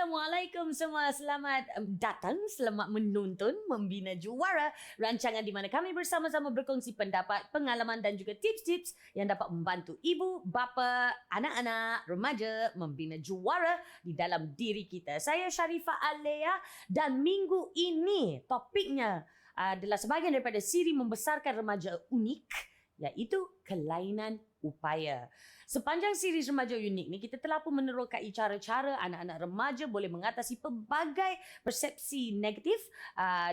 Assalamualaikum semua. Selamat datang, selamat menonton Membina Juara. Rancangan di mana kami bersama-sama berkongsi pendapat, pengalaman dan juga tips-tips yang dapat membantu ibu, bapa, anak-anak, remaja membina juara di dalam diri kita. Saya Sharifah Alea dan minggu ini topiknya adalah sebahagian daripada siri membesarkan remaja unik, iaitu kelainan upaya. Sepanjang siri remaja unik ni, kita telah pun menerokai cara-cara anak-anak remaja boleh mengatasi pelbagai persepsi negatif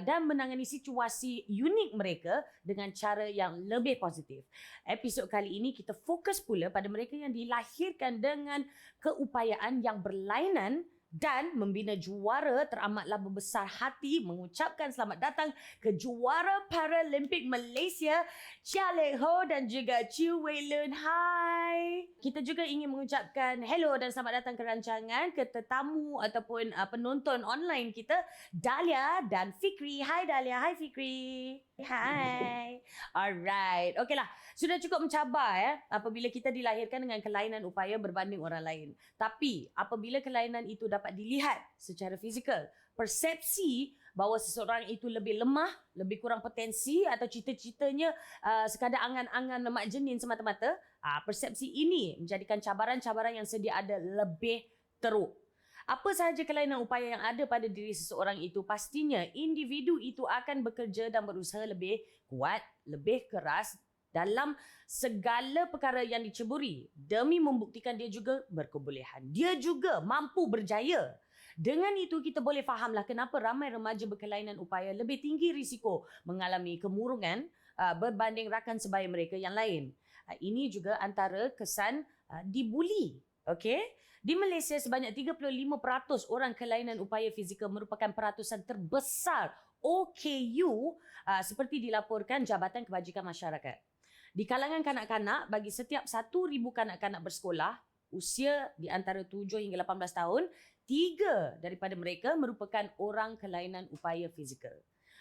dan menangani situasi unik mereka dengan cara yang lebih positif. Episod kali ini kita fokus pula pada mereka yang dilahirkan dengan keupayaan yang berlainan dan membina juara teramatlah membesar hati mengucapkan selamat datang ke juara Paralimpik Malaysia, Chia Lek Ho dan juga Chew Wei Lun. Hai. Kita juga ingin mengucapkan hello dan selamat datang ke rancangan ke tetamu ataupun penonton online kita, Dahlia dan Fikri. Hai Dahlia, hai Fikri. Hai. Alright. Okeylah. Sudah cukup mencabar apabila kita dilahirkan dengan kelainan upaya berbanding orang lain. Tapi apabila kelainan itu dapat dilihat secara fizikal, persepsi bahawa seseorang itu lebih lemah, lebih kurang potensi atau cita-citanya sekadar angan-angan lemak jenin semata-mata, persepsi ini menjadikan cabaran-cabaran yang sedia ada lebih teruk. Apa sahaja kelainan upaya yang ada pada diri seseorang itu, pastinya individu itu akan bekerja dan berusaha lebih kuat, lebih keras dalam segala perkara yang diceburi demi membuktikan dia juga berkebolehan. Dia juga mampu berjaya. Dengan itu kita boleh fahamlah kenapa ramai remaja berkelainan upaya lebih tinggi risiko mengalami kemurungan berbanding rakan sebaya mereka yang lain. Ini juga antara kesan dibuli. Okey, di Malaysia sebanyak 35% orang kelainan upaya fizikal merupakan peratusan terbesar OKU seperti dilaporkan Jabatan Kebajikan Masyarakat. Di kalangan kanak-kanak, bagi setiap 1,000 kanak-kanak bersekolah usia di antara 7 hingga 18 tahun, 3 daripada mereka merupakan orang kelainan upaya fizikal.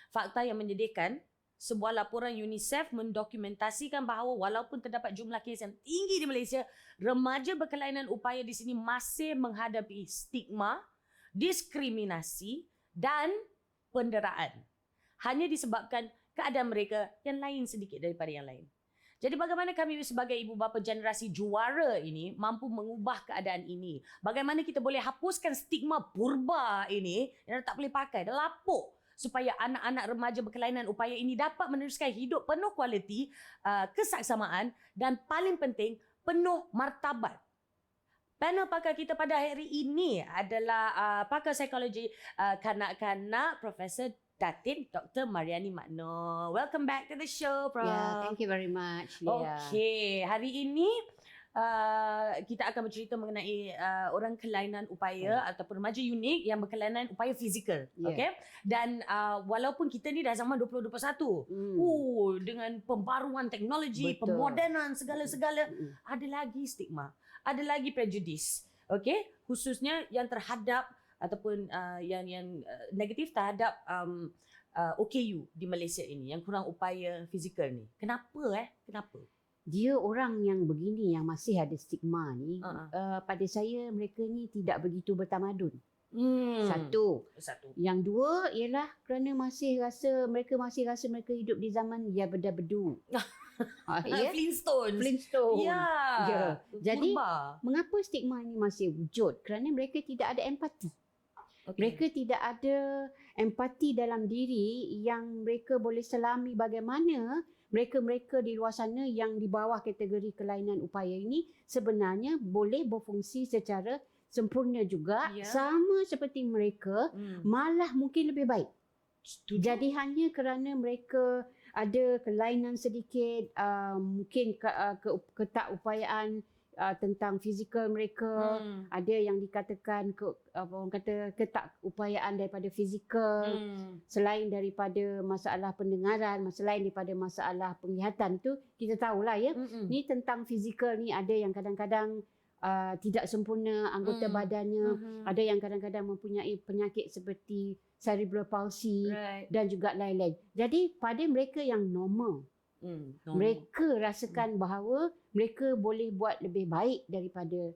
Fakta yang menyedihkan, sebuah laporan UNICEF mendokumentasikan bahawa walaupun terdapat jumlah kes yang tinggi di Malaysia, remaja berkelainan upaya di sini masih menghadapi stigma, diskriminasi dan penderaan. Hanya disebabkan keadaan mereka yang lain sedikit daripada yang lain. Jadi bagaimana kami sebagai ibu bapa generasi juara ini mampu mengubah keadaan ini? Bagaimana kita boleh hapuskan stigma purba ini yang tak boleh pakai, dah lapuk, supaya anak-anak remaja berkelainan upaya ini dapat meneruskan hidup penuh kualiti, kesaksamaan dan paling penting, penuh martabat. Panel pakar kita pada hari ini adalah pakar psikologi kanak-kanak, Profesor Datin Dr. Mariani Magno. Welcome back to the show, Prof. Yeah, thank you very much, Leah. Okay, hari ini kita akan bercerita mengenai orang kelainan upaya ataupun remaja unik yang berkelainan upaya fizikal. Yeah. Okay? Dan walaupun kita ni dah zaman 2021, dengan pembaruan teknologi, pemodenan segala-segala, ada lagi stigma, ada lagi prejudis. Okay? Khususnya yang terhadap ataupun yang negatif terhadap OKU di Malaysia ini, yang kurang upaya fizikal ni. Kenapa? Kenapa? Dia orang yang begini yang masih ada stigma ni, pada saya mereka ni tidak begitu bertamadun. Satu. Yang dua ialah kerana mereka masih rasa mereka hidup di zaman ya bedu. Flintstone. Ya. Jadi mengapa stigma ini masih wujud? Kerana mereka tidak ada empati. Okay. Mereka tidak ada empati dalam diri yang mereka boleh selami bagaimana mereka-mereka di luar sana yang di bawah kategori kelainan upaya ini sebenarnya boleh berfungsi secara sempurna juga, sama seperti mereka, malah mungkin lebih baik. Jadi hanya kerana mereka ada kelainan sedikit, mungkin ketakupayaan tentang fizikal mereka, ada yang dikatakan ketakupayaan daripada fizikal, selain daripada masalah pendengaran, selain daripada masalah penglihatan, itu kita tahulah ya. Ni tentang fizikal ni, ada yang kadang-kadang tidak sempurna anggota badannya, ada yang kadang-kadang mempunyai penyakit seperti cerebral palsy, dan juga lain-lain. Jadi pada mereka yang normal, mereka rasakan bahawa mereka boleh buat lebih baik daripada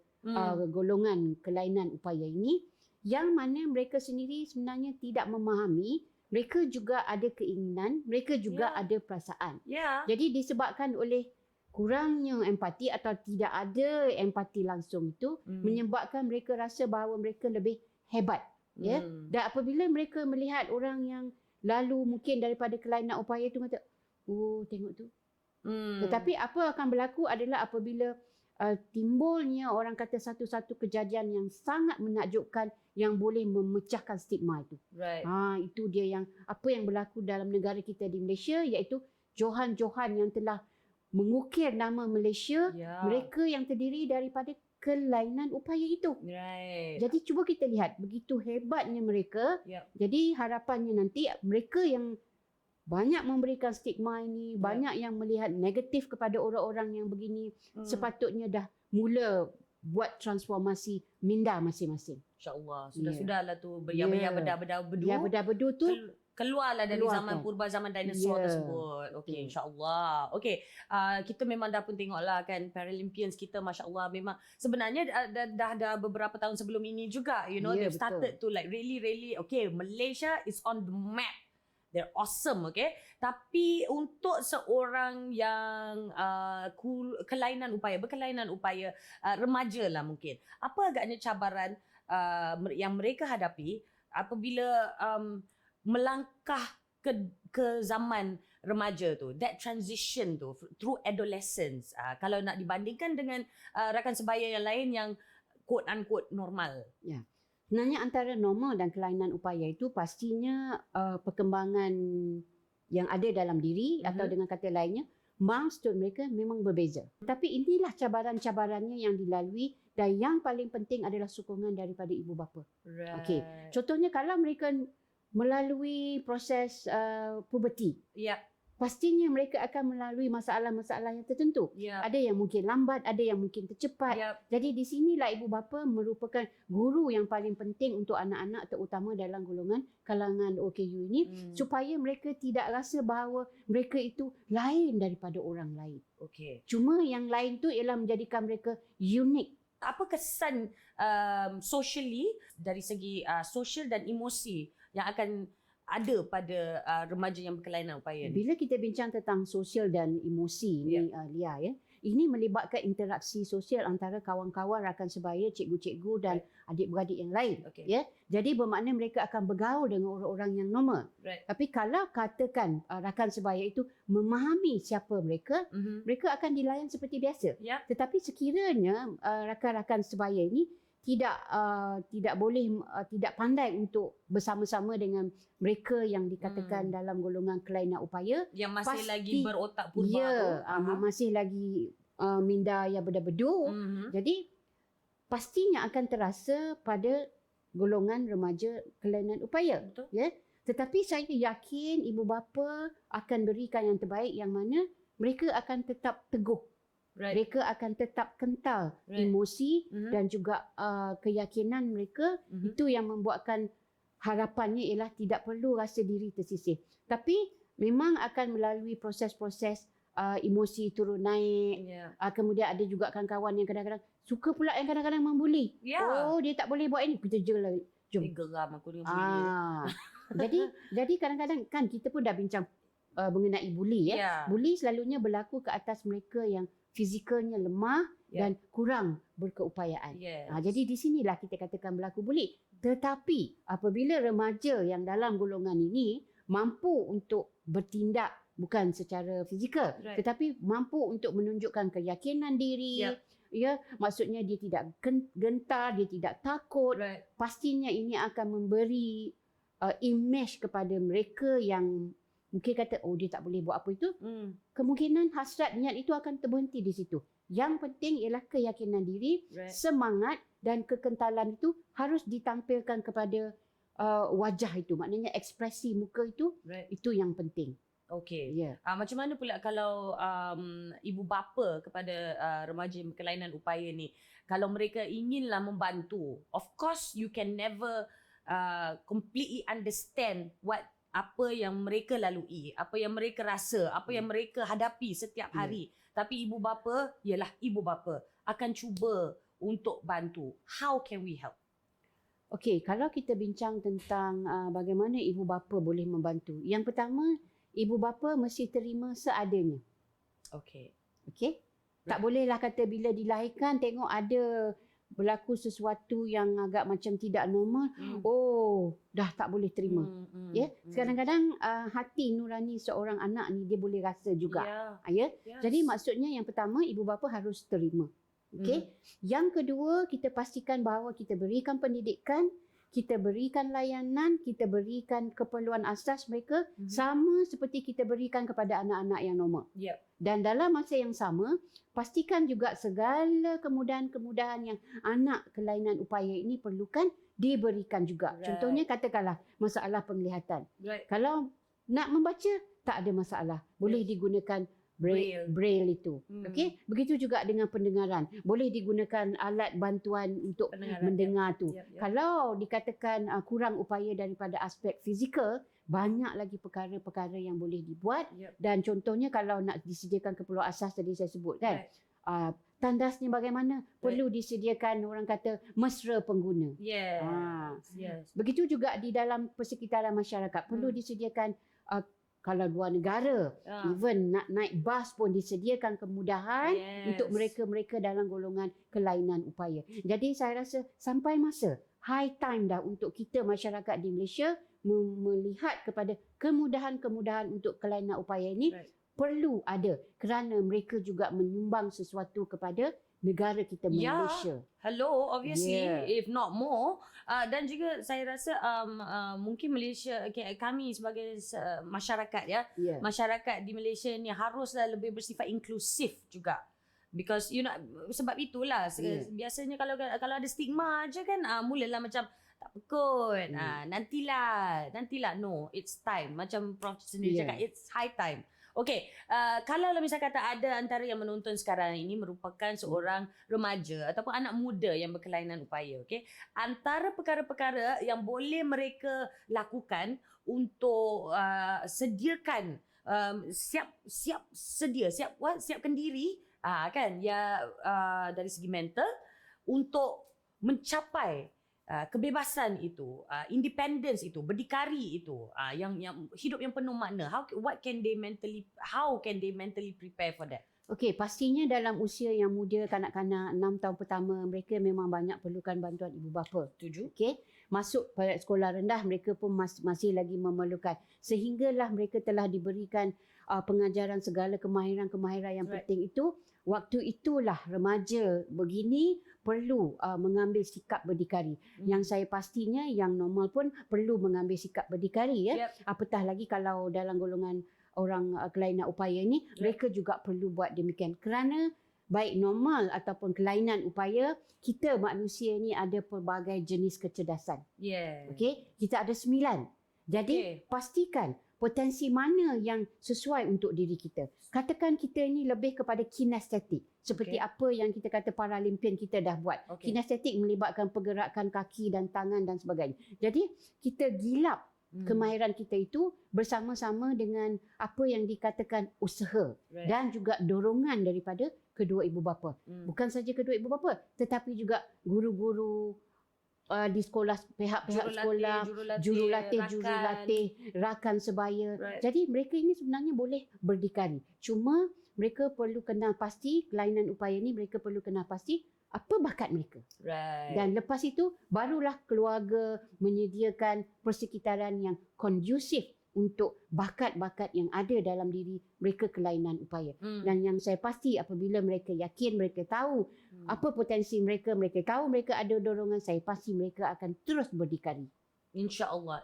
golongan kelainan upaya ini. yang mana mereka sendiri sebenarnya tidak memahami, mereka juga ada keinginan, mereka juga ada perasaan. Jadi disebabkan oleh kurangnya empati atau tidak ada empati langsung itu menyebabkan mereka rasa bahawa mereka lebih hebat. Dan apabila mereka melihat orang yang lalu mungkin daripada kelainan upaya itu kata, oh tengok tu. Tetapi apa akan berlaku adalah apabila timbulnya orang kata satu-satu kejadian yang sangat menakjubkan yang boleh memecahkan stigma itu. Itu dia yang apa yang berlaku dalam negara kita di Malaysia, iaitu Johan-Johan yang telah mengukir nama Malaysia, mereka yang terdiri daripada kelainan upaya itu. Jadi cuba kita lihat begitu hebatnya mereka. Jadi harapannya nanti mereka yang banyak memberikan stigma ini, banyak yang melihat negatif kepada orang-orang yang begini, sepatutnya dah mula buat transformasi minda masing-masing. InsyaAllah. Sudah-sudahlah tu bedah-bedah bedu tu keluarlah dari zaman purba, zaman dinosaur tersebut. Okey, insya-Allah. Okey, kita memang dah pun tengoklah kan Paralympians kita, masya-Allah, memang sebenarnya dah beberapa tahun sebelum ini juga, they've started to like really okay, Malaysia is on the map. They're awesome, okay? Tapi untuk seorang yang berkelainan upaya, remaja lah mungkin, apa agaknya cabaran yang mereka hadapi apabila melangkah ke zaman remaja tu, that transition tu through adolescence, kalau nak dibandingkan dengan rakan sebaya yang lain yang quote unquote normal. Sebenarnya antara normal dan kelainan upaya itu pastinya perkembangan yang ada dalam diri atau dengan kata lainnya milestone mereka memang berbeza. Tapi inilah cabaran-cabarannya yang dilalui dan yang paling penting adalah sokongan daripada ibu bapa. Okey. Contohnya kalau mereka melalui proses puberti. Pastinya mereka akan melalui masalah-masalah yang tertentu. Ada yang mungkin lambat, ada yang mungkin tercepat. Jadi di sinilah ibu bapa merupakan guru yang paling penting untuk anak-anak, terutama dalam golongan kalangan OKU ini, supaya mereka tidak rasa bahawa mereka itu lain daripada orang lain. Cuma yang lain tu ialah menjadikan mereka unik. Apa kesan socially dari segi sosial dan emosi yang akan ada pada remaja yang berkelainan upaya ni? Bila kita bincang tentang sosial dan emosi ni, Lia, ini melibatkan interaksi sosial antara kawan-kawan, rakan sebaya, cikgu-cikgu dan adik-beradik yang lain. Jadi bermakna mereka akan bergaul dengan orang-orang yang normal. Tapi kalau katakan rakan sebaya itu memahami siapa mereka, mereka akan dilayan seperti biasa. Tetapi sekiranya rakan-rakan sebaya ini tidak boleh tidak pandai untuk bersama-sama dengan mereka yang dikatakan dalam golongan kelainan upaya yang masih lagi berotak purba masih lagi minda yang bedu-bedu. Jadi pastinya akan terasa pada golongan remaja kelainan upaya. Tetapi saya yakin ibu bapa akan berikan yang terbaik, yang mana mereka akan tetap teguh. Mereka akan tetap kental emosi dan juga keyakinan mereka. Itu yang membuatkan harapannya ialah tidak perlu rasa diri tersisih. Tapi memang akan melalui proses-proses emosi turun naik. Kemudian ada juga kawan-kawan yang kadang-kadang suka pula yang kadang-kadang membuli. Oh, dia tak boleh buat ini, kita je lah. Jom. Geram aku dengan bully. Jadi kadang-kadang kan kita pun dah bincang mengenai bully. Bully selalunya berlaku ke atas mereka yang fizikalnya lemah dan kurang berkeupayaan. Jadi di sinilah kita katakan berlaku bully. Tetapi apabila remaja yang dalam golongan ini mampu untuk bertindak bukan secara fizikal, tetapi mampu untuk menunjukkan keyakinan diri, maksudnya dia tidak gentar, dia tidak takut, pastinya ini akan memberi image kepada mereka yang mungkin kata, oh dia tak boleh buat apa itu. Kemungkinan hasrat niat itu akan terberhenti di situ. Yang penting ialah keyakinan diri, semangat dan kekentalan itu harus ditampilkan kepada wajah itu. Maknanya ekspresi muka itu, itu yang penting. Macam mana pula kalau ibu bapa kepada remaja berkelainan upaya ni, kalau mereka inginlah membantu, of course you can never completely understand apa yang mereka lalui, apa yang mereka rasa, apa yang mereka hadapi setiap hari. Tapi ibu bapa, ialah ibu bapa akan cuba untuk bantu. How can we help? Okey, kalau kita bincang tentang bagaimana ibu bapa boleh membantu. Yang pertama, ibu bapa mesti terima seadanya. Okay. Okey? Tak bolehlah kata bila dilahirkan tengok ada berlaku sesuatu yang agak macam tidak normal, oh dah tak boleh terima. Ya, kadang-kadang hati nurani seorang anak ni dia boleh rasa juga. Ya. Yes. Jadi maksudnya yang pertama ibu bapa harus terima. Okey. Yang kedua, kita pastikan bahawa kita berikan pendidikan, kita berikan layanan, kita berikan keperluan asas mereka sama seperti kita berikan kepada anak-anak yang normal. Yep. Dan dalam masa yang sama, pastikan juga segala kemudahan-kemudahan yang anak kelainan upaya ini perlukan diberikan juga. Right. Contohnya katakanlah masalah penglihatan. Right. Kalau nak membaca, tak ada masalah. Boleh digunakan Braille itu. Okey, begitu juga dengan pendengaran. Boleh digunakan alat bantuan untuk mendengar tu. Yep. Kalau dikatakan kurang upaya daripada aspek fizikal, banyak lagi perkara-perkara yang boleh dibuat. Dan contohnya kalau nak disediakan keperluan asas tadi saya sebut kan. Tandasnya bagaimana? Perlu disediakan orang kata mesra pengguna. Yes. Begitu juga di dalam persekitaran masyarakat perlu disediakan kalau luar negara, even nak naik bas pun disediakan kemudahan untuk mereka-mereka dalam golongan kelainan upaya. Jadi saya rasa sampai masa high time dah untuk kita masyarakat di Malaysia melihat kepada kemudahan-kemudahan untuk kelainan upaya ini perlu ada kerana mereka juga menyumbang sesuatu kepada negara kita Malaysia. Hello, obviously, if not more. Dan juga saya rasa mungkin Malaysia, kami sebagai masyarakat masyarakat di Malaysia ni haruslah lebih bersifat inklusif juga. Because sebab itulah biasanya kalau ada stigma aja kan mulalah macam tak pekut. Nantilah. No, it's time. Macam Prof sendiri cakap, it's high time. Okey, kalau misalnya kata ada antara yang menonton sekarang ini merupakan seorang remaja ataupun anak muda yang berkelainan upaya, okey. Antara perkara-perkara yang boleh mereka lakukan untuk sediakan siapkan diri kan dari segi mental untuk mencapai kebebasan itu, independence itu, berdikari itu, yang hidup yang penuh makna. How can they mentally prepare for that? Okey, pastinya dalam usia yang muda, kanak-kanak 6 tahun pertama, mereka memang banyak perlukan bantuan ibu bapa. Setuju. Okey, masuk pada sekolah rendah mereka pun masih lagi memerlukan. Sehinggalah mereka telah diberikan pengajaran segala kemahiran-kemahiran yang penting itu. Waktu itulah remaja begini perlu mengambil sikap berdikari. Yang saya pastinya yang normal pun perlu mengambil sikap berdikari Apatah lagi kalau dalam golongan orang kelainan upaya ini mereka juga perlu buat demikian. Kerana baik normal ataupun kelainan upaya, kita manusia ni ada pelbagai jenis kecerdasan. Okey, kita ada 9. Jadi pastikan potensi mana yang sesuai untuk diri kita. Katakan kita ni lebih kepada kinestetik. Seperti apa yang kita kata Paralimpian kita dah buat. Kinestetik melibatkan pergerakan kaki dan tangan dan sebagainya. Jadi kita gilap kemahiran kita itu bersama-sama dengan apa yang dikatakan usaha dan juga dorongan daripada kedua ibu bapa. Bukan saja kedua ibu bapa tetapi juga guru-guru di sekolah, pihak-pihak sekolah, jurulatih, rakan sebaya. Jadi mereka ini sebenarnya boleh berdikari. Cuma mereka perlu kenal pasti kelainan upaya ni, mereka perlu kenal pasti apa bakat mereka. Dan lepas itu barulah keluarga menyediakan persekitaran yang kondusif untuk bakat-bakat yang ada dalam diri mereka kelainan upaya. Dan yang saya pasti apabila mereka yakin, mereka tahu apa potensi mereka, mereka tahu mereka ada dorongan, saya pasti mereka akan terus berdikari. InsyaAllah.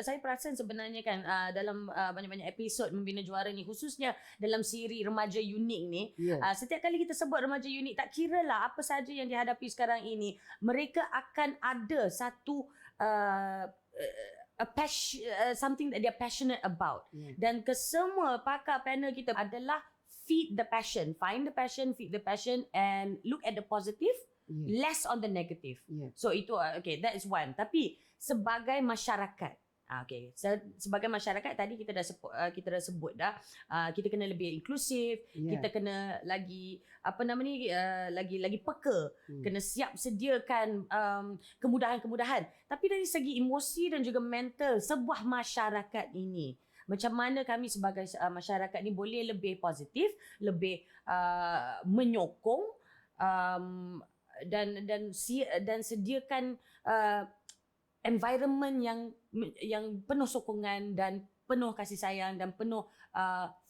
Saya perasan sebenarnya kan dalam banyak-banyak episod Membina Juara ni, khususnya dalam siri Remaja Unik ni, setiap kali kita sebut Remaja Unik, tak kira lah apa saja yang dihadapi sekarang ini, mereka akan ada satu something that they're passionate about. Dan kesemua pakar panel kita adalah feed the passion, find the passion, feed the passion and look at the positive, less on the negative. So itu okay, that is one. Tapi sebagai masyarakat, Okay. Sebagai masyarakat tadi kita dah sebut dah, kita kena lebih inklusif, kita kena lagi lagi peka, kena siap sediakan kemudahan-kemudahan. Tapi dari segi emosi dan juga mental sebuah masyarakat ini, macam mana kami sebagai masyarakat ni boleh lebih positif, lebih menyokong dan sediakan environment yang penuh sokongan dan penuh kasih sayang dan penuh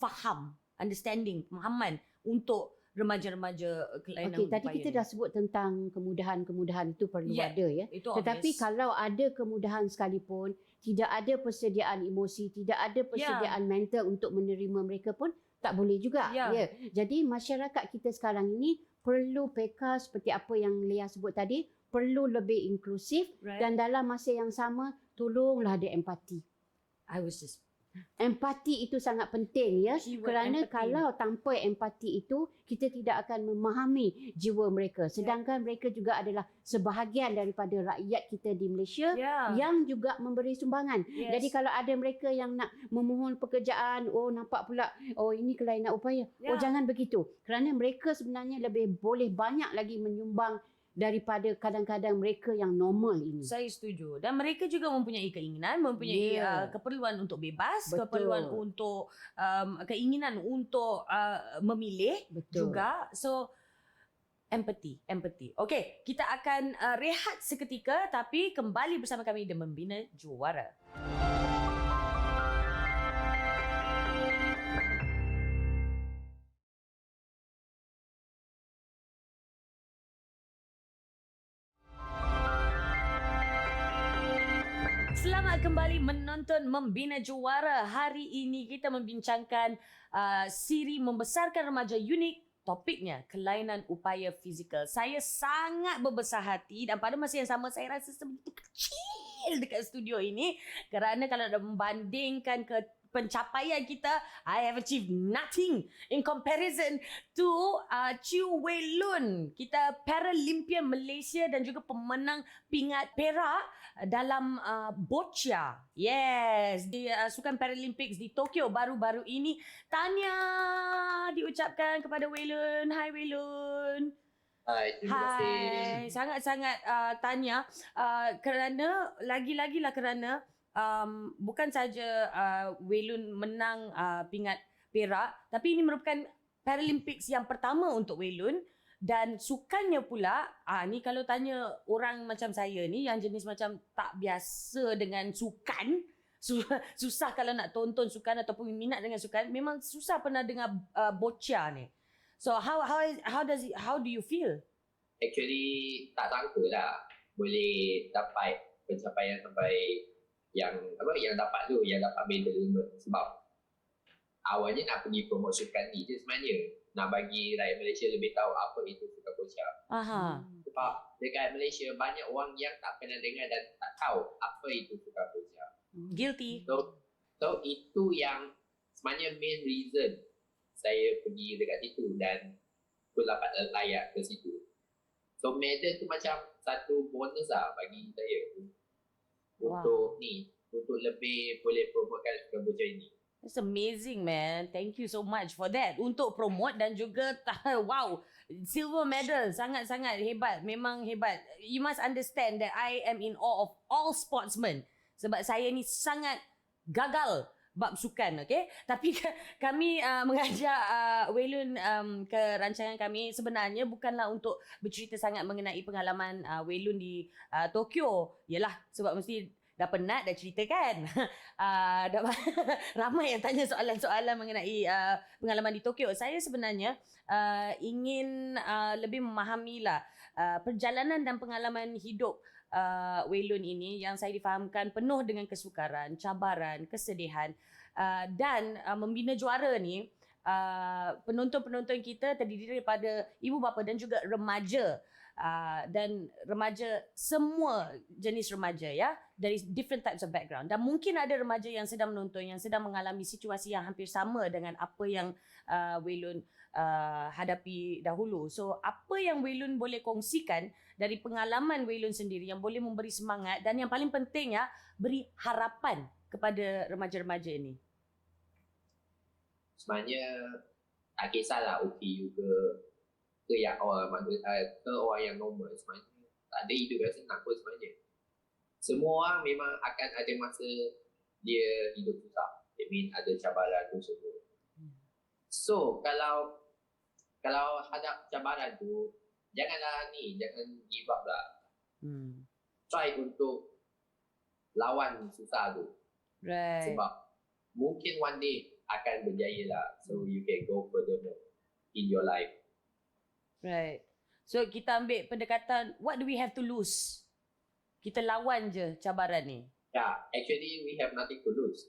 faham, understanding, pemahaman untuk remaja-remaja kelainan Okey, tadi upaya kita ni. dah sebut tentang kemudahan-kemudahan itu perlu Ya, ada ya. itu Tetapi obvious. kalau ada kemudahan sekalipun, tidak ada persediaan emosi, tidak ada persediaan mental untuk menerima mereka pun tak boleh juga. Ya. Jadi masyarakat kita sekarang ini perlu peka seperti apa yang Leah sebut tadi, perlu lebih inklusif dan dalam masa yang sama tolonglah ada empati. Empati itu sangat penting ya, kerana empathy. Kalau tanpa empati itu kita tidak akan memahami jiwa mereka, sedangkan mereka juga adalah sebahagian daripada rakyat kita di Malaysia yang juga memberi sumbangan. Jadi kalau ada mereka yang nak memohon pekerjaan, nampak pula ini kelainan upaya, jangan begitu, kerana mereka sebenarnya lebih boleh banyak lagi menyumbang daripada kadang-kadang mereka yang normal ini. Saya setuju. Dan mereka juga mempunyai keinginan, mempunyai keperluan untuk bebas, keperluan untuk keinginan untuk memilih juga. So empathy. Okey, kita akan rehat seketika tapi kembali bersama kami di Membina Juara. Selamat kembali menonton Membina Juara. Hari ini kita membincangkan siri membesarkan remaja unik. Topiknya kelainan upaya fizikal. Saya sangat berbesar hati dan pada masa yang sama saya rasa sebegitu kecil dekat studio ini kerana kalau nak membandingkan ke pencapaian kita, I have achieved nothing in comparison to Chew Wei Lun. Kita Paralympian Malaysia dan juga pemenang pingat perak dalam boccia. Yes, di Sukan Paralympics di Tokyo baru-baru ini. Tahniah diucapkan kepada Wei Lun. Hai Wei Lun. Hai, terima kasih. Hai, sangat-sangat tahniah kerana kerana bukan saja Wei Lun menang pingat perak, tapi ini merupakan Paralympics yang pertama untuk Wei Lun. Dan sukannya pula, ni kalau tanya orang macam saya ni yang jenis macam tak biasa dengan sukan, susah kalau nak tonton sukan ataupun minat dengan sukan, memang susah pernah dengar boccia ni. So how do you feel? Actually tak sangka lah boleh dapat pencapaian sampai yang dapat medal, sebab awalnya nak pergi promote sukan ni je sebenarnya, nak bagi rakyat Malaysia lebih tahu apa itu sukan boccia. Sebab dekat Malaysia banyak orang yang tak pernah dengar dan tak tahu apa itu sukan boccia. Guilty. So itu yang sebenarnya main reason saya pergi dekat situ dan pun dapat layak ke situ. So medal tu macam satu bonus lah bagi saya untuk lebih boleh promotekan sukan boccia ini. It's amazing, man. Thank you so much for that. Untuk promote dan juga wow, silver medal, sangat-sangat hebat. Memang hebat. You must understand that I am in awe of all sportsmen. Sebab saya ni sangat gagal bab sukan, okay? Tapi kami mengajak Wei Lun ke rancangan kami sebenarnya bukanlah untuk bercerita sangat mengenai pengalaman Wei Lun di Tokyo. Yalah, sebab mesti dah penat dah cerita kan. Ramai yang tanya soalan-soalan mengenai pengalaman di Tokyo. Saya sebenarnya ingin lebih memahamilah perjalanan dan pengalaman hidup Wei Lun ini yang saya difahamkan penuh dengan kesukaran, cabaran, kesedihan dan Membina Juara ni penonton-penonton kita terdiri daripada ibu bapa dan juga remaja. Dan remaja, semua jenis remaja ya, dari different types of background, dan mungkin ada remaja yang sedang menonton yang sedang mengalami situasi yang hampir sama dengan apa yang Wei Lun hadapi dahulu. So apa yang Wei Lun boleh kongsikan dari pengalaman Wei Lun sendiri yang boleh memberi semangat dan yang paling penting ya, beri harapan kepada remaja-remaja ini? Sebenarnya tak kisahlah OKU ke yang ke orang yang normal, sebenarnya tak ada hidup yang senang pun sebenarnya. Semua orang memang akan ada masa dia hidup susah. I mean ada cabaran tu semua. So kalau hadap cabaran tu, jangan give up lah. Try untuk lawan susah tu. Right. Sebab mungkin one day akan berjaya lah. So you can go furthermore in your life. Right. So kita ambil pendekatan, what do we have to lose? Kita lawan je cabaran ni. Yeah, actually we have nothing to lose.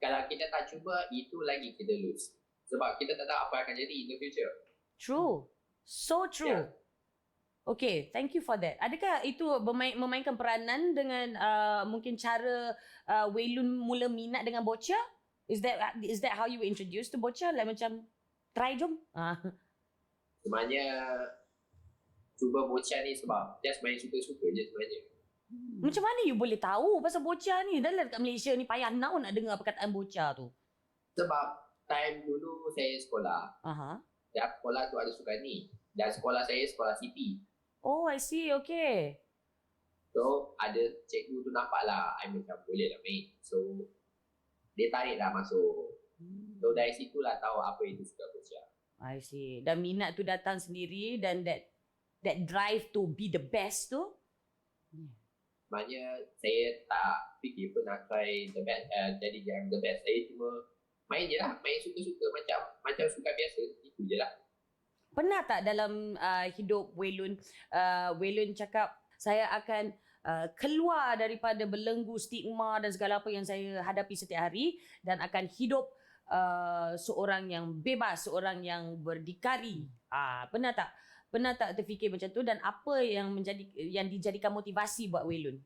Kalau kita tak cuba, itu lagi kita lose. Sebab kita tak tahu apa akan jadi in the future. True. So true. Yeah. Okay, thank you for that. Adakah itu memainkan peranan dengan mungkin cara Wei Lun mula minat dengan bocah? Is that how you were introduced to bocah? Like macam try jom. Sebenarnya cuba bocah ni sebab just main suka-suka je sebenarnya. Macam mana you boleh tahu pasal bocah ni? Dah lah dekat Malaysia ni payah now nak dengar perkataan bocah tu. Sebab time dulu saya sekolah, sekolah tu ada sukan ni. Dan sekolah saya sekolah CP. Oh, I see. Okay. So, ada cikgu tu nampak lah, I macam boleh lah main. So, dia tarik lah masuk. So, dari situlah tahu apa itu suka bocah. I see. Dan minat tu datang sendiri dan that drive to be the best tu? Sebenarnya, saya tak fikir pun nak try the best, jadi yang the best. Saya cuma main je lah. Main suka-suka macam suka biasa. Itu je lah. Pernah tak dalam hidup Wei Lun cakap, saya akan keluar daripada belenggu stigma dan segala apa yang saya hadapi setiap hari dan akan hidup seorang yang bebas, seorang yang berdikari. Pernah tak terfikir macam tu dan apa yang dijadikan motivasi buat Wei Lun?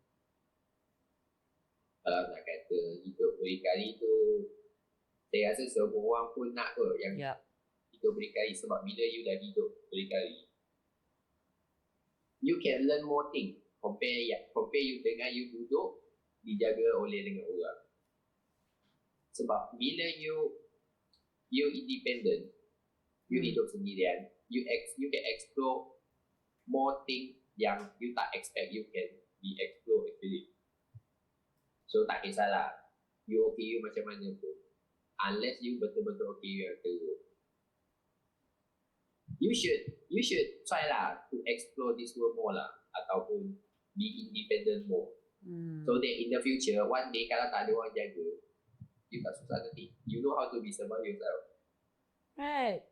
Kalau nak kata hidup berdikari tu, saya rasa semua orang pun nak kot yang hidup berdikari. Sebab bila you dah hidup berdikari, you can learn more things compare you dengan you duduk dijaga oleh dengan orang. Sebab bila you independent, you hidup sendirian, you can explore more things yang you tak expect you can be explore actually. So tak kisahlah you OKU macam mana pun, unless you betul-betul OKU yang teruk, you should try lah to explore this world more lah, ataupun be independent more. So that in the future, one day kalau tak ada orang jaga, you tak susah nanti. You know how to be survive yourself. Right.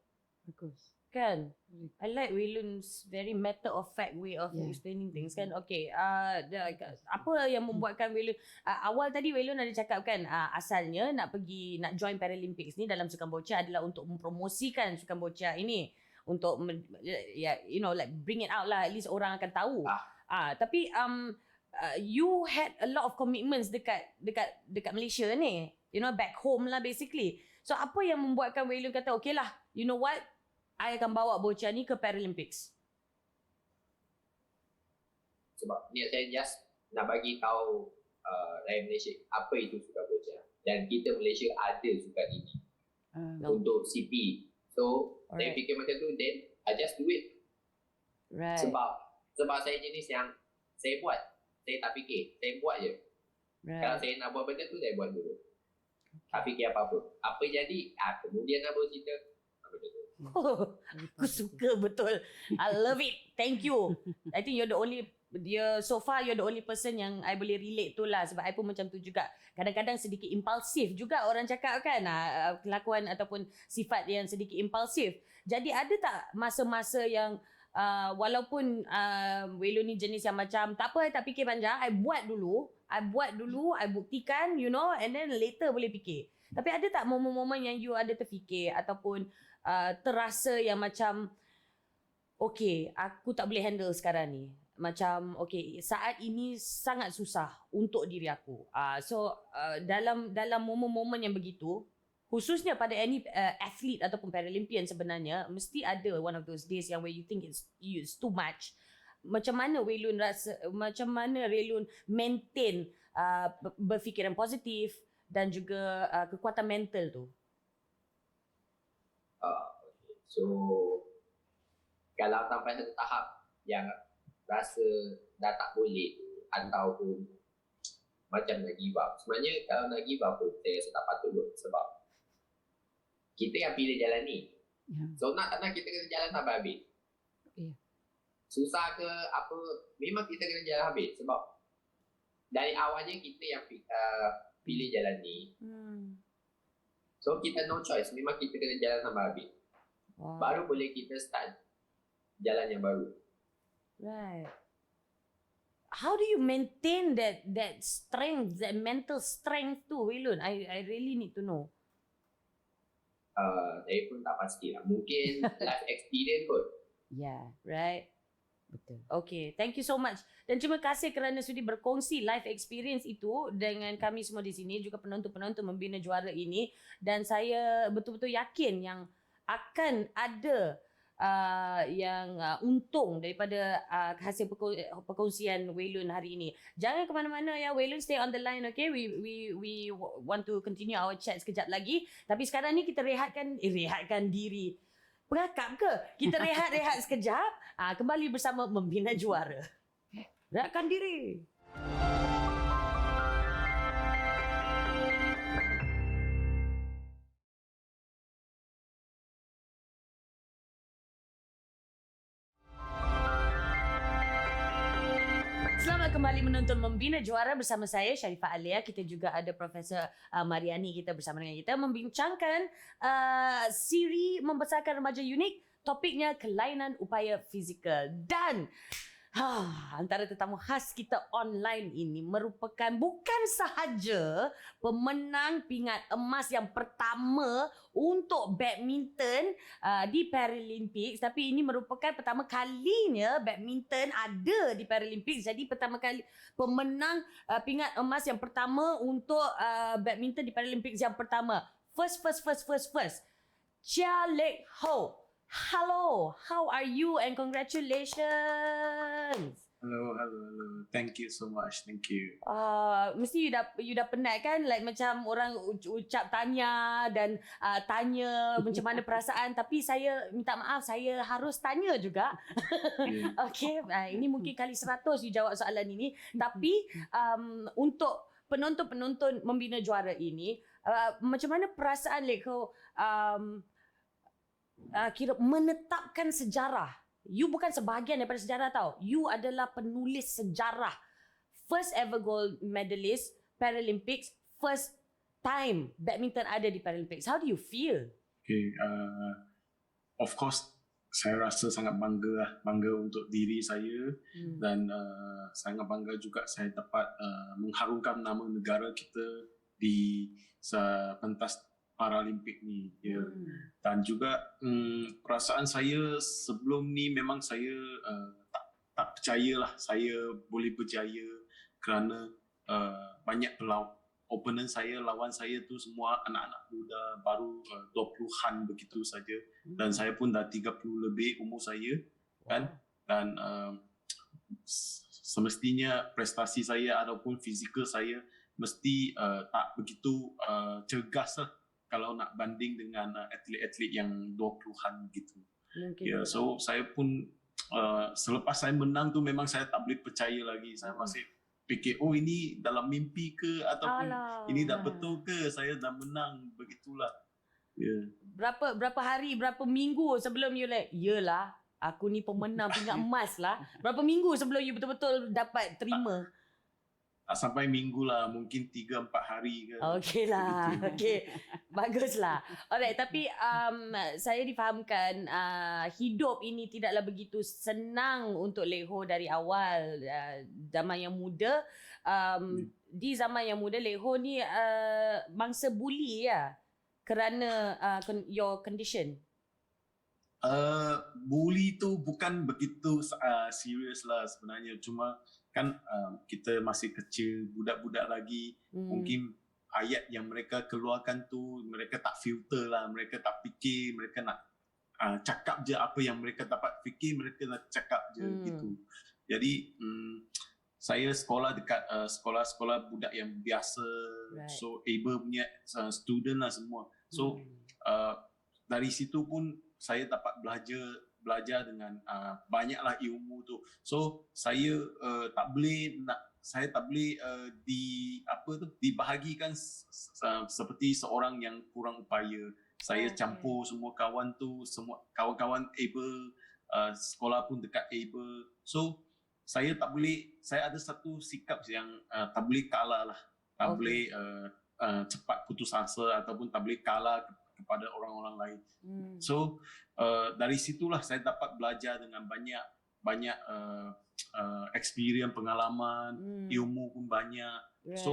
Bagus. Kan? I like Wei Lun's very matter of fact way of explaining things kan. Okay. Apa yang membuatkan Wei Lun awal tadi Wei Lun ada cakap kan, asalnya nak join Paralympics ni dalam sukan bocah adalah untuk mempromosikan sukan bocah ini, untuk like bring it out lah, at least orang akan tahu. Tapi you had a lot of commitments dekat Malaysia ni, back home lah basically. So apa yang membuatkan Wei Lun kata, okay lah, you know what, I akan bawa bocah ni ke Paralympics? Sebab niat saya just nak bagi tahu rakyat Malaysia apa itu sukan bocah, dan kita Malaysia ada sukan ini untuk CP. So saya fikir macam tu, then I just do it. Right. Sebab saya jenis yang saya buat, saya tak fikir, saya buat je. Kalau saya nak buat benda tu, saya buat dulu. Tak fikir apa-apa. Apa jadi, kemudian nak bercerita. Benda tu. Oh, aku suka betul. I love it. Thank you. I think so far you're the only person yang I boleh relate tu lah. Sebab I pun macam tu juga. Kadang-kadang sedikit impulsif juga orang cakap kan. Kelakuan ataupun sifat yang sedikit impulsif. Jadi ada tak masa-masa yang walaupun Wei Lun ni jenis yang macam tak apa, I tak fikir panjang, I buat dulu, I buktikan, and then later boleh fikir. Tapi ada tak momen-momen yang you ada terfikir ataupun terasa yang macam okay, aku tak boleh handle sekarang ni. Macam okay, saat ini sangat susah untuk diri aku. Dalam momen-momen yang begitu, khususnya pada any athlete ataupun Paralympian sebenarnya, mesti ada one of those days yang where you think it's too much. macam mana Waylun rasa, macam mana Waylun maintain berfikiran positif dan juga kekuatan mental tu? So kalau sampai satu tahap yang rasa dah tak boleh ataupun macam nak give up, sebenarnya kalau nak give up pun saya rasa tak patut pun, sebab kita yang pilih jalan ni. So nak tak nak kita kena jalan sampai habis. Susah ke apa, memang kita kena jalan habis, sebab dari awalnya kita yang pilih jalan ni. So kita no choice, memang kita kena jalan sampai habis. Baru boleh kita start jalan yang baru. Right. How do you maintain that strength, that mental strength tu, Waylun? I really need to know. Saya pun tak pasti lah. Mungkin life experience kot. Yeah, right. Betul. Okay, thank you so much. Dan terima kasih kerana sudi berkongsi life experience itu dengan kami semua di sini, juga penonton-penonton Membina Juara ini. Dan saya betul-betul yakin yang akan ada yang untung daripada hasil perkongsian Waylun hari ini. Jangan ke mana-mana ya Waylun, stay on the line, okay? We want to continue our chat sekejap lagi. Tapi sekarang ni kita rehatkan diri. Perakap ke? Kita rehat sekejap. Kembali bersama Membina Juara. Rehatkan diri. Selamat kembali menonton Membina Juara bersama saya Sharifah Alia. Kita juga ada Profesor Mariani kita bersama dengan kita membincangkan siri membesarkan remaja unik. Topiknya kelainan upaya fizikal. Dan antara tetamu khas kita online ini merupakan bukan sahaja pemenang pingat emas yang pertama untuk badminton di Paralympics, tapi ini merupakan pertama kalinya badminton ada di Paralympics. Jadi pertama kali pemenang pingat emas yang pertama untuk badminton di Paralympics yang pertama. First. Chia Lek Ho. Hello, how are you and congratulations. Hello. Thank you so much. Thank you. Mesti you dah penat kan, like macam orang ucap tanya dan tanya macam mana perasaan, tapi saya minta maaf, saya harus tanya juga. Yeah. Okay, ini mungkin kali 100 you jawab soalan ini, tapi untuk penonton-penonton Membina Juara ini, macam mana perasaan Lek Ho kira menetapkan sejarah? You bukan sebahagian daripada sejarah tau. You adalah penulis sejarah. First ever gold medalist Paralympics, first time badminton ada di Paralympics. How do you feel? Okay. Of course, saya rasa sangat bangga untuk diri saya dan sangat bangga juga saya dapat mengharumkan nama negara kita di pentas Paralimpik ni. Dan juga perasaan saya sebelum ni memang saya tak percayalah saya boleh berjaya kerana banyak opponent saya, lawan saya tu semua anak-anak muda baru 20-an begitu saja, dan saya pun dah 30 lebih umur saya kan. Dan semestinya prestasi saya ataupun fizikal saya mesti tak begitu cergas lah kalau nak banding dengan atlet-atlet yang 20-an gitu. Ya, so saya pun selepas saya menang tu memang saya tak boleh percaya lagi. Saya masih fikir, oh ini dalam mimpi ke ataupun ini dah betul ke saya dah menang, begitulah. Ya. Berapa hari, berapa minggu sebelum you like, yelah aku ni pemenang pingat emas lah. Berapa minggu sebelum you betul-betul dapat terima? Tak sampai minggu lah, mungkin 3-4 hari ke. Okey lah, okey. Baguslah. Alright, tapi saya difahamkan hidup ini tidaklah begitu senang untuk Lek Ho dari awal. Zaman yang muda, di zaman yang muda Lek Ho ni mangsa bully ya, kerana your condition. Bully tu bukan begitu serius lah sebenarnya, cuma kan kita masih kecil, budak-budak lagi, mungkin ayat yang mereka keluarkan tu mereka tak filter lah, mereka tak fikir, mereka nak cakap je apa yang mereka dapat fikir, mereka nak cakap je gitu. Jadi saya sekolah dekat sekolah-sekolah budak yang biasa, Right. so able punya student lah semua. So dari situ pun saya dapat belajar dengan banyaklah ilmu tu. So saya tak boleh dibahagikan seperti seorang yang kurang upaya. Saya campur semua kawan tu, semua kawan-kawan able, sekolah pun dekat able. So saya ada satu sikap yang tak boleh kalah lah. Tak boleh cepat putus asa ataupun tak boleh kalah kepada orang-orang lain. So dari situlah saya dapat belajar dengan banyak experience, pengalaman, ilmu pun banyak. Right. So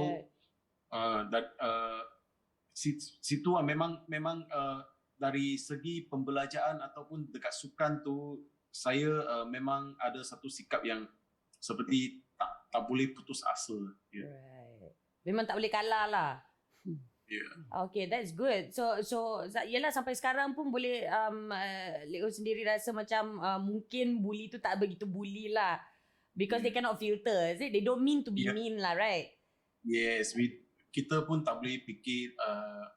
situ memang dari segi pembelajaran ataupun dekat sukan tu saya memang ada satu sikap yang seperti tak boleh putus asa. Yeah. Right. Memang tak boleh kalah lah. Yeah. Okay, that's good. So yelah sampai sekarang pun boleh Leo sendiri rasa macam mungkin bully tu tak begitu bully lah. Because they cannot filter, is it? They don't mean to be mean lah, right? Yes, kita pun tak boleh fikir,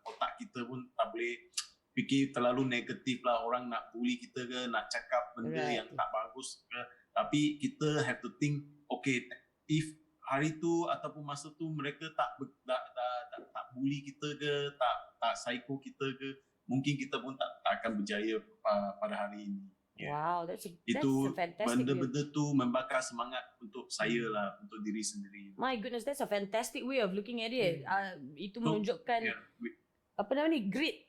otak kita pun tak boleh fikir terlalu negatif lah. Orang nak bully kita ke, nak cakap benda yang tak bagus ke. Tapi kita have to think, okay, if hari tu ataupun masa tu mereka tak bully kita ke, tak psycho kita ke, mungkin kita pun tak akan berjaya pada hari ini. Wow, that's a fantastic benda-benda tu membakar semangat untuk saya lah, untuk diri sendiri. My goodness, that's a fantastic way of looking at it. Itu menunjukkan apa nama ni, grit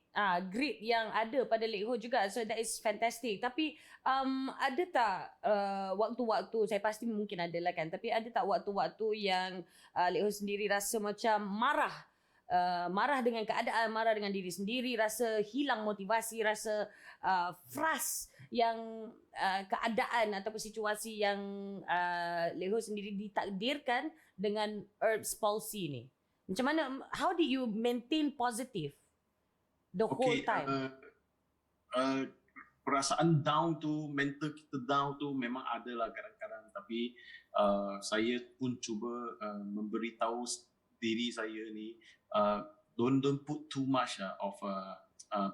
yang ada pada Lek Ho juga. So that is fantastic. Tapi ada tak waktu-waktu, saya pasti mungkin ada lah kan, tapi ada tak waktu-waktu yang Lek Ho sendiri rasa macam marah dengan keadaan, marah dengan diri sendiri, rasa hilang motivasi, rasa frust yang keadaan ataupun situasi yang Lek Ho sendiri ditakdirkan dengan Erbs palsy ni? Macam mana, how did you maintain positive the whole time? Perasaan down tu, mental kita down tu memang ada lah kadang-kadang, tapi saya pun cuba memberitahu diri saya ni, don't put too much of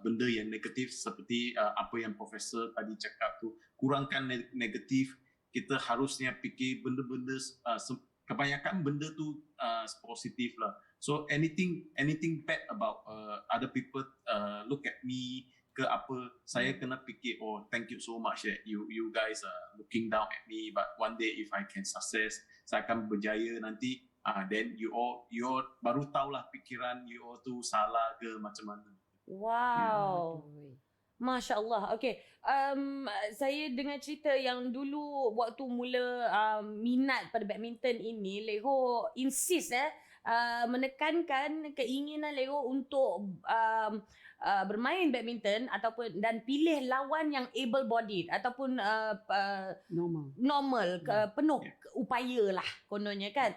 benda yang negatif seperti apa yang profesor tadi cakap tu. Kurangkan negatif. Kita harusnya fikir benda-benda, kebanyakan benda tu positif lah. So anything bad about other people look at me ke apa, saya kena fikir, oh thank you so much that you guys are looking down at me, but one day if I can success, saya akan berjaya nanti, then you all baru tahulah pikiran you all tu salah ke macam mana. Wow. Masya Allah. Okay. Saya dengar cerita yang dulu waktu mula minat pada badminton ini, Lek Ho insist menekankan keinginan Lek Ho untuk bermain badminton ataupun dan pilih lawan yang able bodied ataupun normal penuh upaya lah kononnya kan.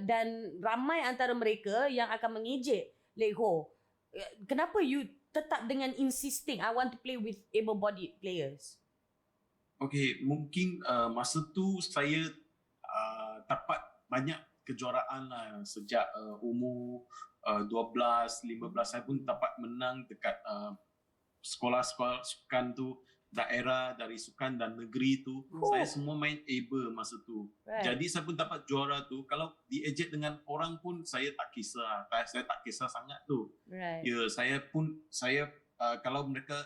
Dan ramai antara mereka yang akan mengejek Lek Ho. Kenapa you tetap dengan insisting I want to play with able-bodied players? Okay, mungkin masa tu saya dapat banyak kejuaraan lah sejak umur 12, 15. Saya pun dapat menang dekat sekolah-sekolah sukan tu, daerah, dari sukan dan negeri tu. Saya semua main able masa tu. Jadi saya pun dapat juara tu. Kalau diejek dengan orang pun saya tak kisah. Saya tak kisah sangat tu. Ya, saya kalau mereka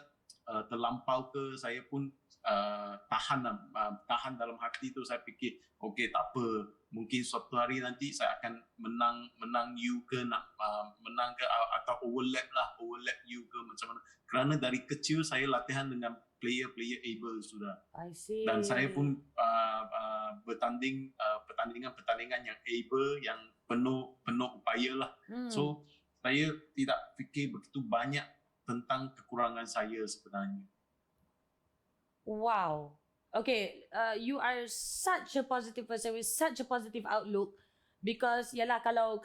terlampau ke, saya pun tahan dalam hati tu. Saya fikir, okay, tak apa, mungkin suatu hari nanti saya akan menang you ke, nak menang ke, atau overlap you ke macam mana. Kerana dari kecil saya latihan dengan player able sudah. I see. Dan saya pun bertanding pertandingan yang able, yang penuh upaya lah. So saya tidak fikir begitu banyak tentang kekurangan saya sebenarnya. Wow. Okay, you are such a positive person with such a positive outlook, because yalah kalau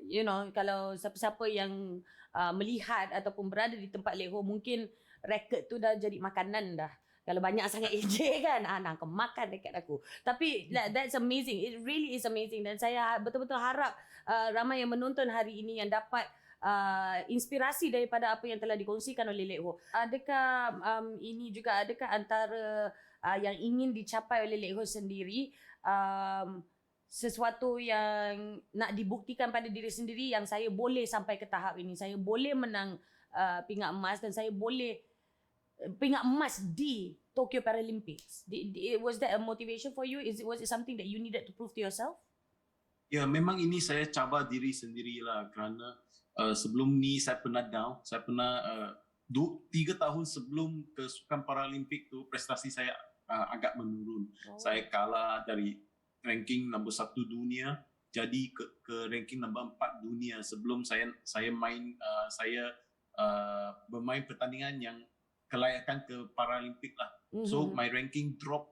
you know, kalau siapa-siapa yang melihat ataupun berada di tempat Lek Ho, mungkin record tu dah jadi makanan dah. Kalau banyak sangat AJ kan, nak makan dekat aku. Tapi that's amazing. It really is amazing. Dan saya betul-betul harap ramai yang menonton hari ini yang dapat inspirasi daripada apa yang telah dikongsikan oleh Lek Ho. Adakah ini juga, adakah antara yang ingin dicapai oleh Lek Ho sendiri sesuatu yang nak dibuktikan pada diri sendiri yang saya boleh sampai ke tahap ini, saya boleh menang pingat emas dan saya boleh pingat emas di Tokyo Paralympics. Was that a motivation for you? Was it something that you needed to prove to yourself? Ya, memang ini saya cabar diri sendirilah kerana sebelum ni saya pernah down. Saya pernah 3 tahun sebelum ke Sukan Paralimpik tu prestasi saya agak menurun. Saya kalah dari ranking nombor 1 dunia jadi ke ranking nombor 4 dunia sebelum saya bermain pertandingan yang kelayakan ke Paralimpik lah. So my ranking drop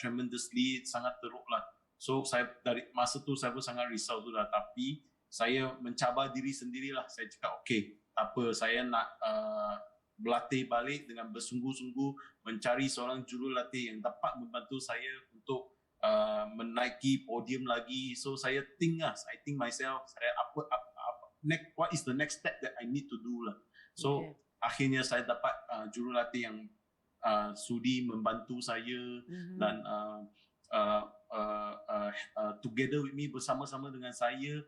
tremendously, sangat teruk lah. So saya dari masa tu saya pun sangat risau tu lah, tapi saya mencabar diri sendirilah. Saya cakap okey, tak apa, saya nak berlatih balik dengan bersungguh-sungguh mencari seorang jurulatih yang dapat membantu saya untuk menaiki podium lagi. So I think myself, what is the next step that I need to do lah. So akhirnya saya dapat jurulatih yang sudi membantu saya dan together with me, bersama-sama dengan saya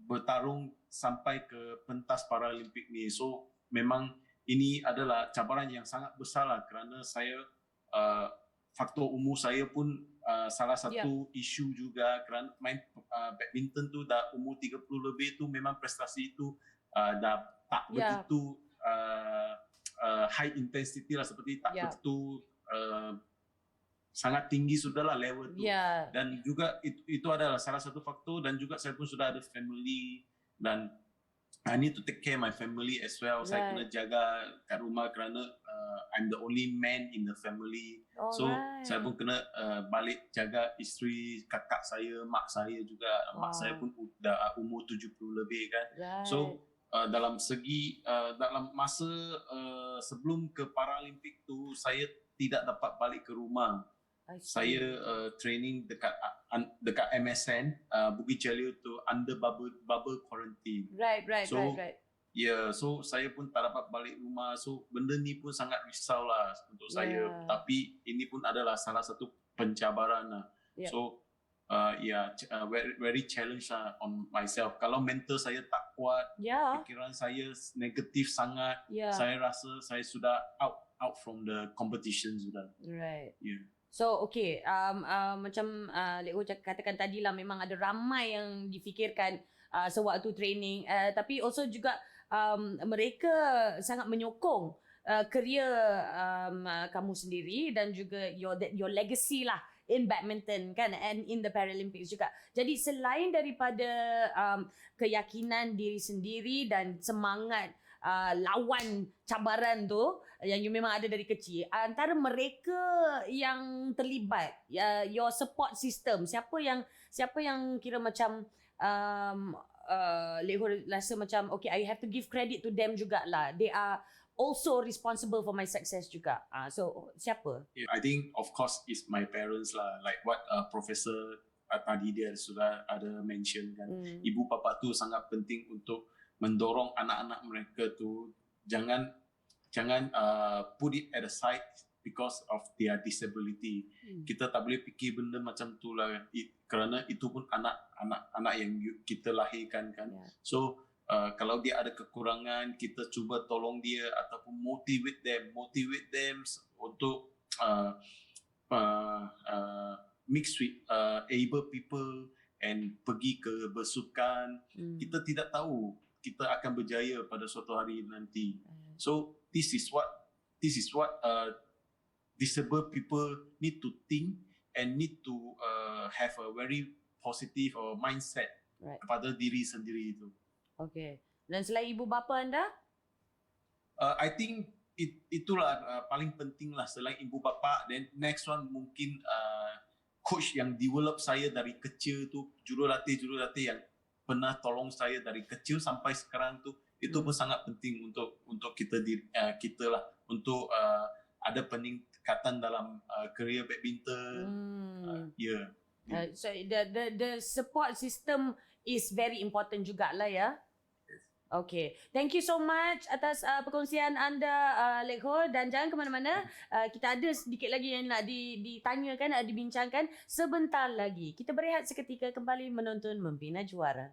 bertarung sampai ke pentas Paralimpik ni. So memang ini adalah cabaran yang sangat besar lah kerana saya faktor umur saya pun salah satu isu juga kerana main badminton tu dah umur 30 lebih tu memang prestasi itu dah tak begitu high intensity lah, seperti tak begitu sangat tinggi sudahlah level tu. Dan juga itu adalah salah satu faktor, dan juga saya pun sudah ada family dan I need to take care my family as well. Saya kena jaga kat rumah kerana I'm the only man in the family. So saya pun kena balik jaga isteri, kakak saya, mak saya juga. Mak saya pun dah umur 70 lebih kan. So dalam segi dalam masa sebelum ke Paralimpik tu saya tidak dapat balik ke rumah. Saya training dekat MSN Bukit Jalil tu under bubble quarantine. Right. So saya pun tak dapat balik rumah. So benda ni pun sangat risau lah untuk saya. Tapi ini pun adalah salah satu pencabaran lah. So very challenge lah on myself. Kalau mental saya tak kuat, fikiran saya negatif sangat, saya rasa saya sudah out from the competition sudah. Right. So okay, macam Lek Ho katakan tadi lah, memang ada ramai yang difikirkan sewaktu training, tapi also juga mereka sangat menyokong career kamu sendiri dan juga your legacy lah in badminton kan, and in the Paralympics juga. Jadi selain daripada keyakinan diri sendiri dan semangat lawan cabaran tu yang you memang ada dari kecil, antara mereka yang terlibat, your support system, siapa yang kira macam Lek Ho rasa macam okay, I have to give credit to them jugalah, they are also responsible for my success juga. So siapa? I think of course is my parents lah, like what Professor tadi dia sudah ada mention kan. Ibu bapa tu sangat penting untuk mendorong anak-anak mereka tu jangan put it at the side because of their disability. Kita tak boleh fikir benda macam tu lah, kerana itu pun anak yang kita lahirkan kan. So kalau dia ada kekurangan, kita cuba tolong dia ataupun motivate them untuk mix with able people and pergi ke bersukan. Kita tidak tahu kita akan berjaya pada suatu hari nanti. So this is what disabled people need to think and need to have a very positive mindset kepada diri sendiri itu. Okay. Dan selain ibu bapa anda? I think itulah paling penting lah selain ibu bapa. Then next one mungkin coach yang develop saya dari kecil tu, jurulatih yang pernah tolong saya dari kecil sampai sekarang tu, itu pun sangat penting untuk kita lah, untuk ada peningkatan dalam career badminton. Ya. So the support system is very important jugalah ya. Okay. Thank you so much atas perkongsian anda, Lekho. Dan jangan ke mana-mana. Kita ada sedikit lagi yang nak ditanyakan, dibincangkan. Sebentar lagi. Kita berehat seketika, kembali menonton Membina Juara.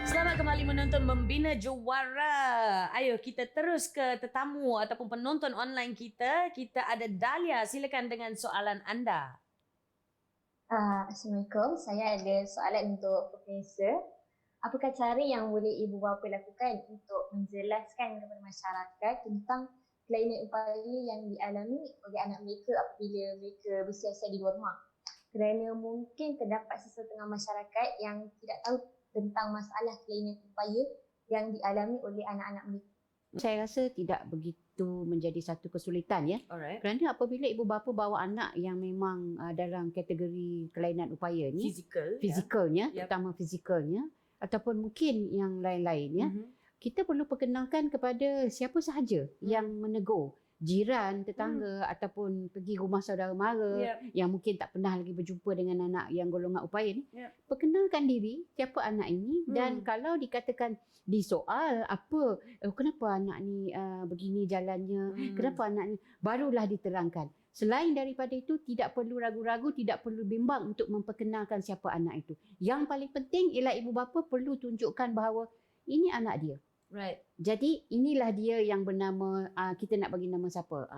Selamat kembali menonton Membina Juara. Ayo kita terus ke tetamu ataupun penonton online kita. Kita ada Dahlia. Silakan dengan soalan anda. Assalamualaikum. Saya ada soalan untuk Profesor. Apakah cara yang boleh ibu bapa lakukan untuk menjelaskan kepada masyarakat tentang kelainan upaya yang dialami oleh anak mereka apabila mereka bersiasat di luar rumah? Kerana mungkin terdapat sesetengah masyarakat yang tidak tahu tentang masalah kelainan upaya yang dialami oleh anak-anak mereka. Saya rasa tidak begitu menjadi satu kesulitan ya. Alright. Kerana apabila ibu bapa bawa anak yang memang dalam kategori kelainan upaya ni, fizikalnya, terutama fizikalnya ataupun mungkin yang lain-lainnya, kita perlu perkenalkan kepada siapa sahaja yang menegur, jiran, tetangga ataupun pergi rumah saudara mara yang mungkin tak pernah lagi berjumpa dengan anak yang golongan upaya ni. Perkenalkan diri siapa anak ini dan kalau dikatakan disoal apa, kenapa anak ni begini jalannya, kenapa anak ni, barulah diterangkan. Selain daripada itu, tidak perlu ragu-ragu, tidak perlu bimbang untuk memperkenalkan siapa anak itu. Yang paling penting ialah ibu bapa perlu tunjukkan bahawa ini anak dia. Right. Jadi inilah dia yang bernama, kita nak bagi nama siapa?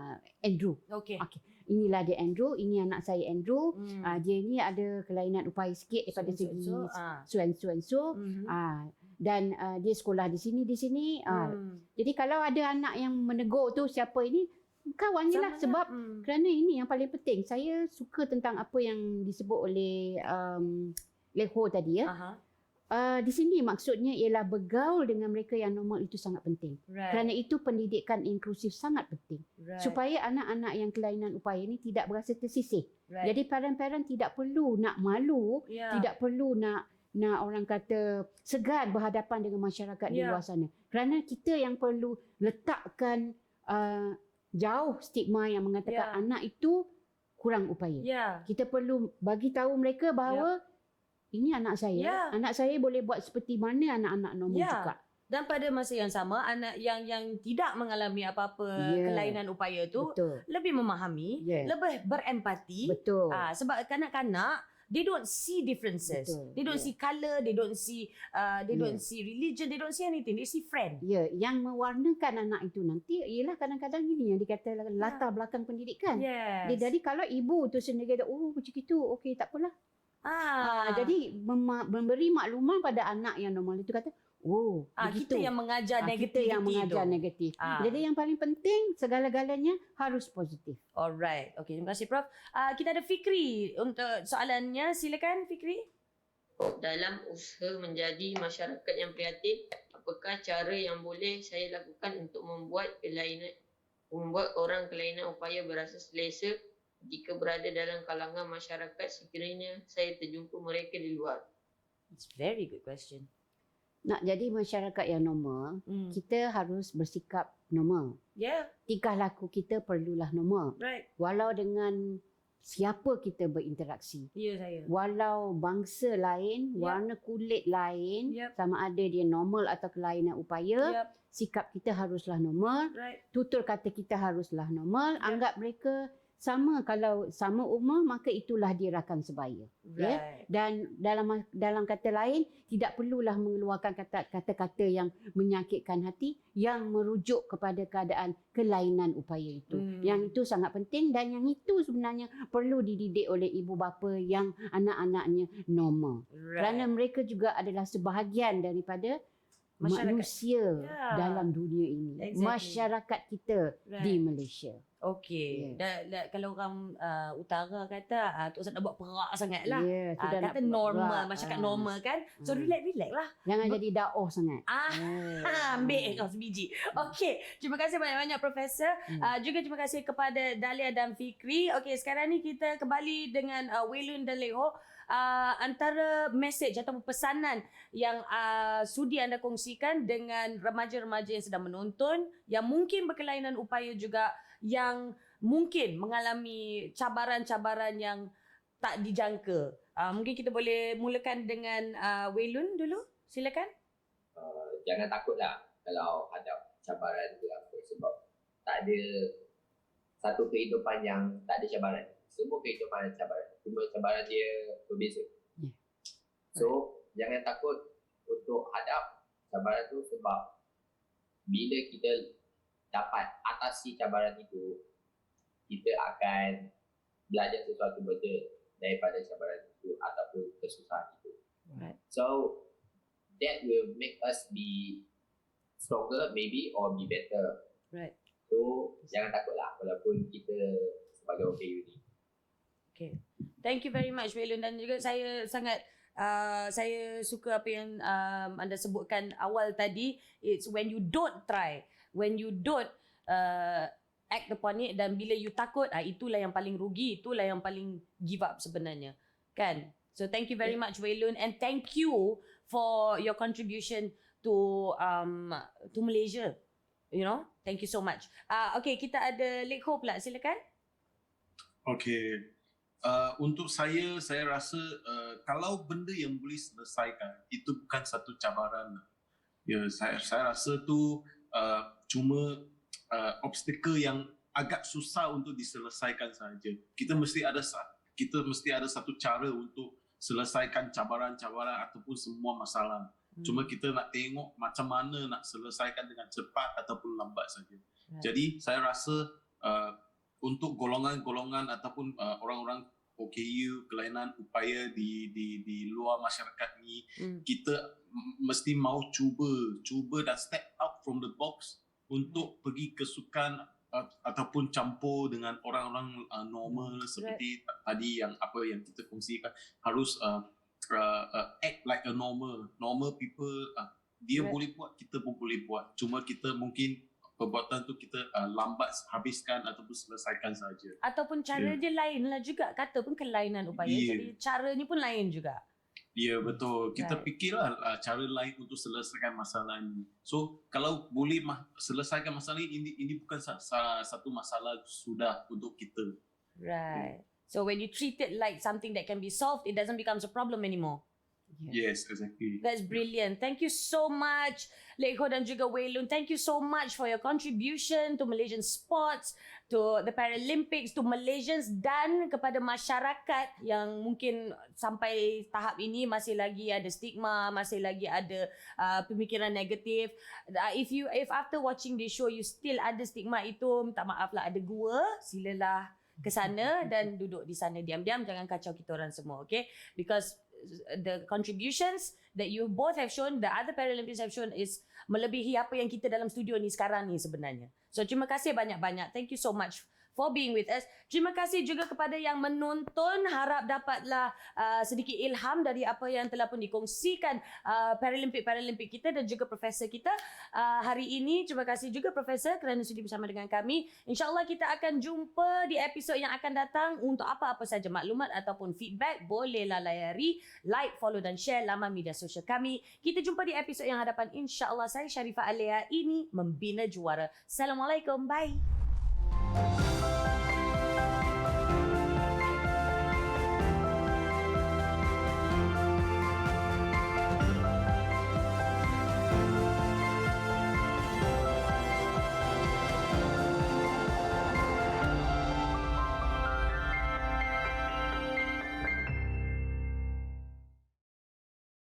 Andrew. Okay. Inilah dia Andrew, ini anak saya Andrew. Dia ni ada kelainan upaya sikit daripada segi so. Dan dia sekolah di sini. Jadi kalau ada anak yang menegur tu siapa ini, kawan je lah. Sebab kerana ini yang paling penting. Saya suka tentang apa yang disebut oleh Lekho tadi ya. Di sini maksudnya ialah bergaul dengan mereka yang normal itu sangat penting. Kerana itu pendidikan inklusif sangat penting. Supaya anak-anak yang kelainan upaya ini tidak berasa tersisih. Jadi parent-parent tidak perlu nak malu, tidak perlu nak orang kata segan berhadapan dengan masyarakat di luar sana. Kerana kita yang perlu letakkan jauh stigma yang mengatakan anak itu kurang upaya. Kita perlu bagi tahu mereka bahawa ini anak saya. Anak saya boleh buat seperti mana anak-anak normal juga. Dan pada masa yang sama, anak yang tidak mengalami apa-apa kelainan upaya tu lebih memahami, lebih berempati. Sebab kanak-kanak, they don't see differences. They don't see colour, they don't see religion, they don't see anything. They see friend. Yang mewarnakan anak itu nanti ialah kadang-kadang ini yang dikata latar belakang pendidikan. Jadi kalau ibu tu sendiri kata, oh macam itu, okey tak apalah. Jadi memberi makluman pada anak yang normal itu kata, oh begitu. Kita yang mengajar negatif. Kita yang mengajar negatif. Jadi yang paling penting segala-galanya harus positif. Alright. Okay, terima kasih Prof. Kita ada Fikri untuk soalannya. Silakan Fikri. Dalam usaha menjadi masyarakat yang kreatif, apakah cara yang boleh saya lakukan untuk membuat orang kelainan upaya berasa selesa jika berada dalam kalangan masyarakat sekiranya saya terjumpa mereka di luar? It's very good question. Nak jadi masyarakat yang normal, kita harus bersikap normal. Tingkah laku kita perlulah normal. Walau dengan siapa kita berinteraksi. Walau bangsa lain, warna kulit lain, sama ada dia normal atau kelainan upaya, sikap kita haruslah normal. Tutur kata kita haruslah normal. Anggap mereka sama, kalau sama umur maka itulah dia rakan sebaya. Dan dalam kata lain, tidak perlulah mengeluarkan kata-kata yang menyakitkan hati yang merujuk kepada keadaan kelainan upaya itu. Yang itu sangat penting dan yang itu sebenarnya perlu dididik oleh ibu bapa yang anak-anaknya normal. Kerana mereka juga adalah sebahagian daripada manusia dalam dunia ini. Masyarakat kita di Malaysia. Okey. Kalau orang utara kata Tok Ustaz nak buat perak sangat lah. Ya, sudah nak Kata normal, berat. masyarakat normal kan. So relax lah. Jangan jadi daoh sangat. Ambil kau sebiji. Okey, terima kasih banyak-banyak Profesor. Juga terima kasih kepada Dahlia dan Fikri. Okey, sekarang ni kita kembali dengan Waylun dan Leho. Antara message atau pesanan yang sudi anda kongsikan dengan remaja-remaja yang sedang menonton, yang mungkin berkelainan upaya juga, yang mungkin mengalami cabaran-cabaran yang tak dijangka. Mungkin kita boleh mulakan dengan Waylun dulu. Silakan. Jangan takutlah kalau hadap cabaran tu apa, sebab tak ada satu kehidupan yang tak ada cabaran. Semua kehidupan ada cabaran. Cuma cabaran dia berbeza. So, jangan takut untuk hadap cabaran tu, sebab bila kita dapat atasi cabaran itu, kita akan belajar sesuatu benda daripada cabaran itu ataupun kesusahan itu. Right. So, that will make us be stronger maybe or be better. Right. So, jangan takutlah walaupun kita sebagai OKU ni. Okay. Thank you very much Waylun, dan juga saya sangat saya suka apa yang anda sebutkan awal tadi. It's when you don't try, when you don't act upon it, dan bila you takut, itulah yang paling rugi, itulah yang paling give up sebenarnya. Kan? So thank you very much Waylun, and thank you for your contribution to Malaysia. You know? Thank you so much. Okay, kita ada Lekho pula. Silakan. Okay. Untuk saya rasa kalau benda yang boleh selesaikan itu bukan satu cabaran. Ya, saya rasa tu cuma obstacle yang agak susah untuk diselesaikan saja. Kita mesti ada satu cara untuk selesaikan cabaran-cabaran ataupun semua masalah. Cuma kita nak tengok macam mana nak selesaikan dengan cepat ataupun lambat saja. Jadi saya rasa untuk golongan-golongan ataupun orang-orang OKU, kelainan upaya di luar masyarakat ni, kita mesti mau cuba dan step out from the box untuk pergi ke sukan ataupun campur dengan orang-orang normal seperti tadi yang kita kongsikan. Harus act like a normal people. Dia boleh buat, kita pun boleh buat. Cuma kita mungkin perbuatan tu kita lambat habiskan ataupun selesaikan saja. Ataupun cara dia lain lah juga. Kata pun kelainan upaya. Jadi caranya pun lain juga. Ya, betul. Kita fikirlah cara lain untuk selesaikan masalah ini. So, kalau boleh selesaikan masalah ini bukan satu masalah sudah untuk kita. Right. So, when you treat it like something that can be solved, it doesn't become a problem anymore. Yes, exactly. That's brilliant. Thank you so much, Lekho dan juga Waylun. Thank you so much for your contribution to Malaysian sports, to the Paralympics, to Malaysians dan kepada masyarakat yang mungkin sampai tahap ini masih lagi ada stigma, masih lagi ada pemikiran negatif. If after watching this show you still ada stigma itu, minta maaf lah, ada gua, silalah ke sana dan duduk di sana diam-diam, jangan kacau kita orang semua, okay? Because the contributions that you both have shown, the other Paralympians have shown, is melebihi apa yang kita dalam studio ni sekarang ni sebenarnya. So terima kasih banyak-banyak. Thank you so much for being with us. Terima kasih juga kepada yang menonton. Harap dapatlah sedikit ilham dari apa yang telah pun dikongsikan Paralimpik kita dan juga Profesor kita hari ini. Terima kasih juga Profesor kerana sudi bersama dengan kami. InsyaAllah kita akan jumpa di episod yang akan datang. Untuk apa-apa saja maklumat ataupun feedback, bolehlah layari, like, follow dan share laman media sosial kami. Kita jumpa di episod yang hadapan. InsyaAllah. Saya Sharifah Alea. Ini Membina Juara. Assalamualaikum. Bye.